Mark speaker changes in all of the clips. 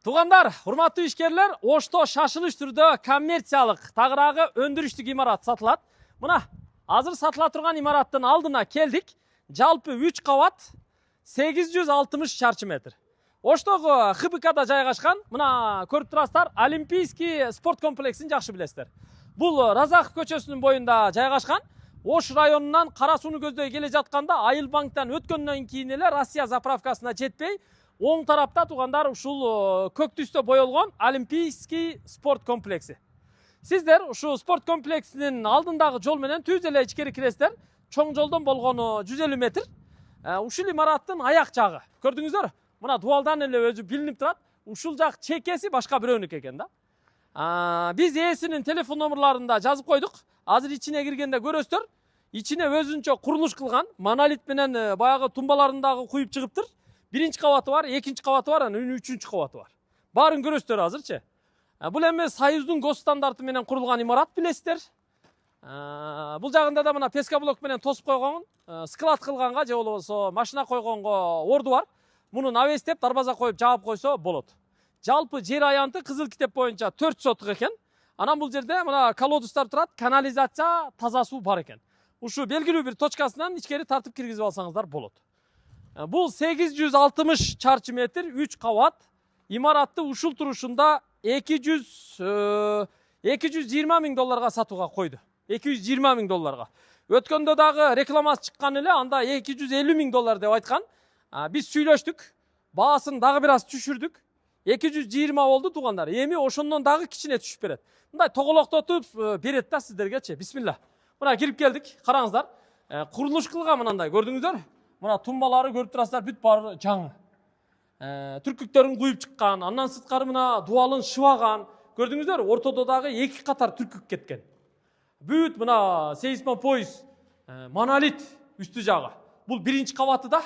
Speaker 1: Тугандар, урматтуу ишкерлер, Ошто шашылыш түрдө коммерциялык, тагыраагы өндүрүштүк имарат сатылат. Мына, азыр сатыла турган имараттын алдына келдик. Жалпы 3 кабат, 860 чарчы метр. Оштогу ХБКда жайгашкан. Мына көрүп турасыздар, Олимпийский спорт комплексин жакшы билесиздер. Бул Разаков көчөсүнүн боюнда жайгашкан. Ош районунан Кара сууну көздөй келе жатканда Айыл банктан өткөндөн кийин эле Россия заправкасына жетпей, оң тарапта тугандар ушул көк түстө боелгон Олимпийский спорт комплекси. Сиздер ушул спорт комплексинин алдындагы жол менен түз эле ичкери киресиздер. Чоң жолдон болгону 150 метр. Ушул имараттын аяк жагы. Көрдүңүздөр? Мына дуалдан эле өзү билинип турат. Ушул жак чекеси башка бирөөнүкү экен да. Биз ээсинин телефон номерларын да жазып койдук. Азыр ичине киргенде көрөсүздөр. Ичине өзүнчө курулуш кылган, монолит менен баягы тумбаларын дагы куюп чыгыптыр. Биринчи кабаты бар, экинчи кабаты бар, анан үчүнчү кабаты бар. Баарын көрөсүздөр азырчы. Бул эми Союздун гос стандарты менен курулган имарат билесиздер. Бул жагында да мына пескоблок менен тосуп койгон, склад кылганга же болбосо машина койгонго орду бар. Муну навестеп, дарбаза коюп жаап койсо болот. Жалпы жер аянты Кызыл китеп боюнча 4 сотук экен. Анан бул жерде мына колодустар турат, канализация, таза суу бар экен. Ушу белгилүү бир точкасынан ичкери тартып киргизип алсаңыздар болот. Бул 860 чарчы метр, 3 кабат. Имаратты ушул турушунда 220 миң долларга сатууга койду. 220 миң долларга. Өткөндө дагы рекламасы чыккан эле, анда 250 миң доллар деп айткан. Биз сүйлөштүк, баасын дагы бир аз түшүрдүк. 220 болду тугандар. Эми ошондон дагы кичине түшүп берет. Мындай тоголоктотуп берет да сиздергечи. Бисмилла. Мына кирип келдик. Караңыздар. Курулуш кылган мындай, көрдүңүздөр? Мына тумбалары көрүп турасыздар, бүт баары жаңы. Түркүктөрүн куюп чыккан, андан сырткары мына дуалын шыбаган. Көрдүңүздөр? Ортодо дагы 2 катар түркүк кеткен. Бүт мына сейсмопоиз, монолит үстү жагы. Бул биринчи кабаты да.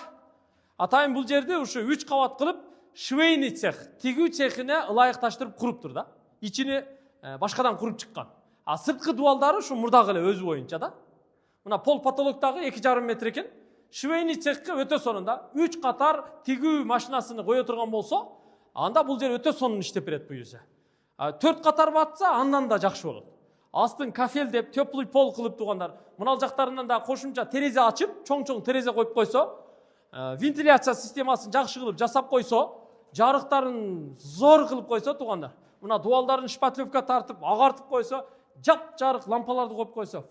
Speaker 1: Атайын бул жерде ушу 3 кабат кылып, швейный цех, тигүү цехине ылайыкташтырып куруптур да. Ичини башкадан куруп чыккан. Сырткы дуалдары ушу мурдагы эле өзү боюнча да. Мына пол потолоктагы 2,5 метр экен. Швейный цехке өтө сонунда 3 катар тигүү машинасыны кое турган болсо, анда бул жер өтө сонун иштеп берет буюрса. 4 катар батса, андан да жакшы болот. Астын кафел деп, теплый пол кылып тугандар. Мына жактарынан да кошумча терезе ачып, чоң-чоң терезе коюп койсо, вентиляция системасын жакшы кылып жасап койсо, жарыктарын зор кылып койсо тугандар. Мына дуалдарын шпатлевка тартып, агартып койсо, жап-жарык лампаларды коюп койсо,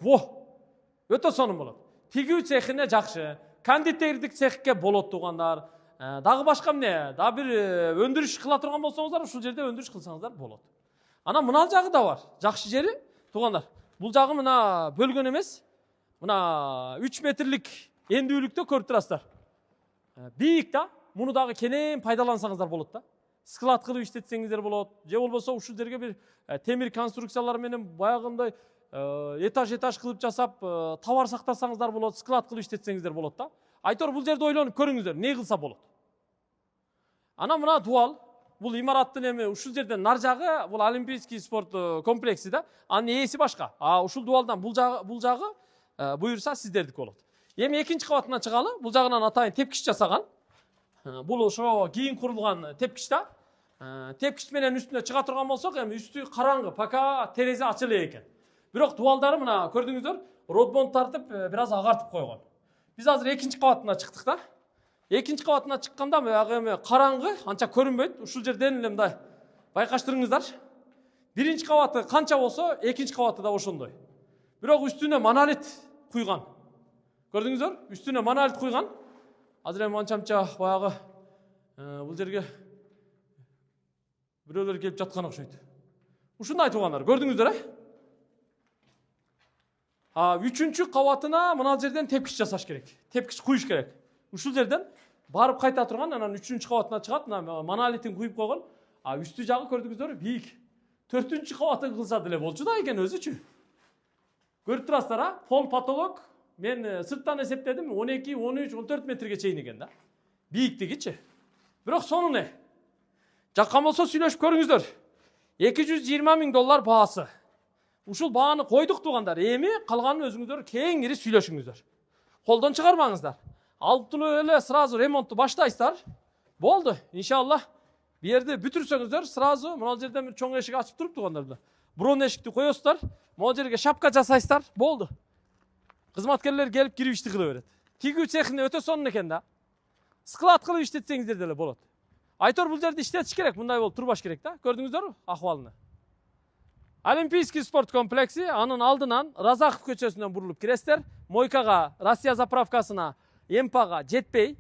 Speaker 1: өтө сонун болот. Тигүү цехине жакшы, кондитердик цехке болот тугандар. Дагы башка эмне, дагы бир өндүрүш кыла турган болсоңуздар, ушул жерде өндүрүш кылсаңыздар болот. Анан мына жагы да бар. Жакшы жери тугандар. Бул жагы мына бөлгөн эмес. Мына 3 метрлик эндүүлүктө көрүп турасыздар. Бийик да. Муну дагы кенен пайдалансаңыздар болот да. Склад кылып иштетсеңиздер болот. Же болбосо ушул жерге бир темир конструкциялар менен баягындай этаж кылып жасап, товар сактасаңыздар болот, склад кылып иштетсеңиздер болот да. Айтор бул жерде ойлонуп көрүңүздөр, не кылса болот. Анан мына дуал, бул имараттын эми ушул жерден нар жагы, бул Олимпийский спорт комплекси да. Анын ээси башка. Ушул дуалдан бул жагы буюрса сиздердики болот. Эми экинчи кабатына чыгалы. Бул жагынан атайын тепкич жасаган. Бул ошо кийин курулган тепкич да. Тепкич менен үстүнө чыга турган болсок, эми үстү караңгы, пока терезе ачыла экен. Бирок дуалдары мына көрдүңүздөр, родбонд тартып, бир аз агартып койгон. Биз азыр экинчи кабатына чыктык да. Экинчи кабатына чыкканда баягы эми караңгы, анча көрүнбөйт. Ушул жерден эле мындай байкаштырыңыздар. Биринчи кабаты канча болсо, экинчи кабаты да ошондой. Бирок үстүнө монолит куйган. Көрдүңүздөр? Үстүнө монолит куйган. Азыр эми анча баягы бул жерге бирөөлөр келип жаткан окшойт. Ушундай тугандар, көрдүңүздөр, Үчүнчү кабатына мына жерден тепкич жасаш керек. Тепкич куюш керек. Ушул жерден барып кайта турган, анан 3-чү кабатына чыгат, мына монолитин куюп койгон. Үстү жагы көрдүңүздөр, бийик. 4-чү кабаты кылса деле болчу да экен өзүчү. Көрүп турасыздар, пол потолок мен сырттан эсептедим, 12, 13, 14 метрге чейин экен да. Бийиктигичи. Бирок сonu не? Жаккан болсо сүйлөшүп көрүңүздөр. 220 миң доллар баасы. Ушул бааны койдук тугандар. Эми калганын өзүңүздөр кеңири сүйлөшүңүздөр. Колдон чыгармаңыздар. Алып эле сразу ремонтту баштайсыздар. Болду, иншалла. Bu yerде бүтүрсөңүздөр сразу мына жерден бир чоң эшик ачып турупту анда. Бурон эшикти коесуздар, могу жерге шапка жасайсыздар, болду. Кызматкерлер келип кирип ишти кыла берет. Тигүү цехинде өтө сонун экен да. Склад кылып иштетсеңиздер деле болот. Айтор бул жерде иштетиш керек, мындай болуп турбаш керек да. Көрдүңүздөрбү акыбалын? Олимпийский спорт комплекси, анын алдынан Разахов көчөсүнөн бурулуп киресиздер. Мойкага, Россия заправкасына, Эмпага жетпей,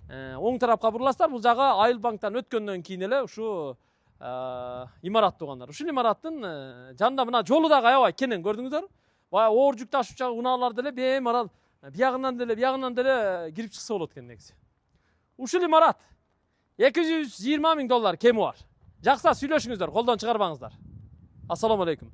Speaker 1: оң тарапка буруласыздар. Бул жагы Айыл банктан өткөндөн кийин эле ушу имарат тургандар. Ушул имараттын жанында мына жолу дагы аябай кенен, көрдүңүздөрбү? Баягы оор жүк ташуучу унаалар деле беймарал биягынан деле кирип чыкса болот экен негизи. Ушул имарат $220 000 кеми бар. Жакса сүйлөшүңүздөр, колдон чыгарбаңыздар. Ассаламу алейкум.